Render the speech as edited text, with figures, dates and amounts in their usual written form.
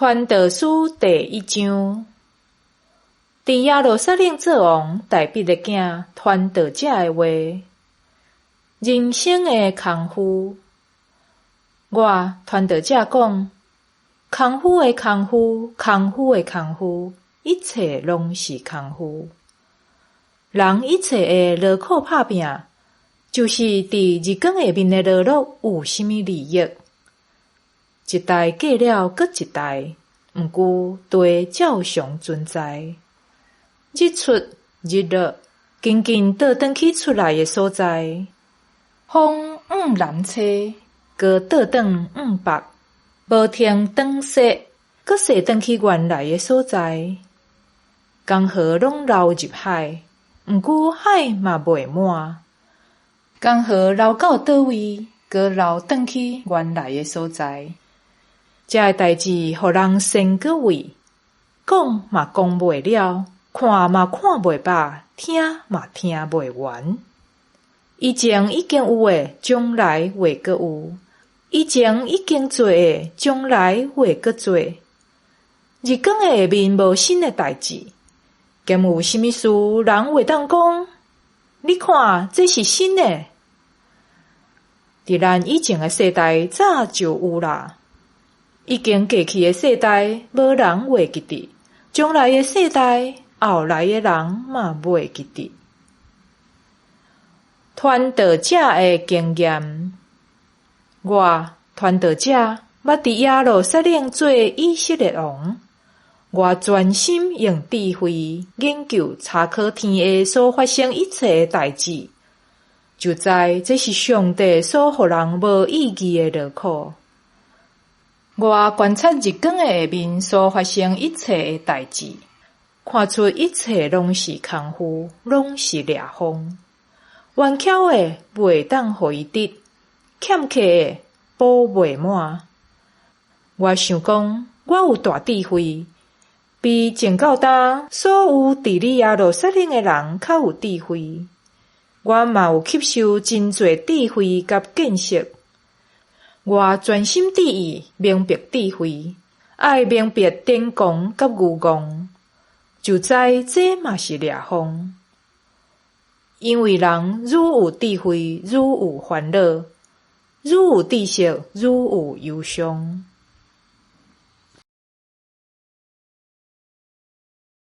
传道书第1章，伫耶路撒冷做王大毕的囝传道者的话，人生的功夫。我传道者讲，功夫的功夫，功夫的功夫，一切拢是功夫。人一切的劳苦打拼，就是伫日光下面的劳碌有甚物利益？一代过了搁一代，毋过地照常存在。日出日落，紧紧倒转去出来的所在。风南吹，搁倒转北，无停转西，搁西转去原来的所在。江河拢流入海，毋过海嘛未满。江河流到倒位，搁流转去原来的所在。这个代志，互人先搁畏，讲嘛讲袂了，看嘛看袂饱，听嘛听袂完。以前已经有诶，将来会搁有；以前已经做诶，将来会搁做。日光诶下面无新诶代志，敢有甚物事人会当讲？你看，这是新诶。伫咱以前诶世代早就有啦。已经过去的世代，无人会记得；将来的世代，后来的人嘛袂记得。传道者的经验，我传道者捌伫耶路撒冷做以色列王，我专心用智慧研究查考天下所发生一切的代志，就知这是上帝所互人无意义的劳苦。我观察日光的下面所发生一切的代志，看出一切拢是功夫，拢是掠风。完巧的袂当互伊得，欠缺的补袂满。我想讲，我有大智慧，比前到今所有伫咧耶路撒冷的人较有智慧。我嘛有吸收真侪智慧甲见识。我专心致意明白智慧，爱明白天公甲牛公，就知这嘛是掠风。因为人愈有智慧，愈有烦恼；愈有知识，愈有忧伤。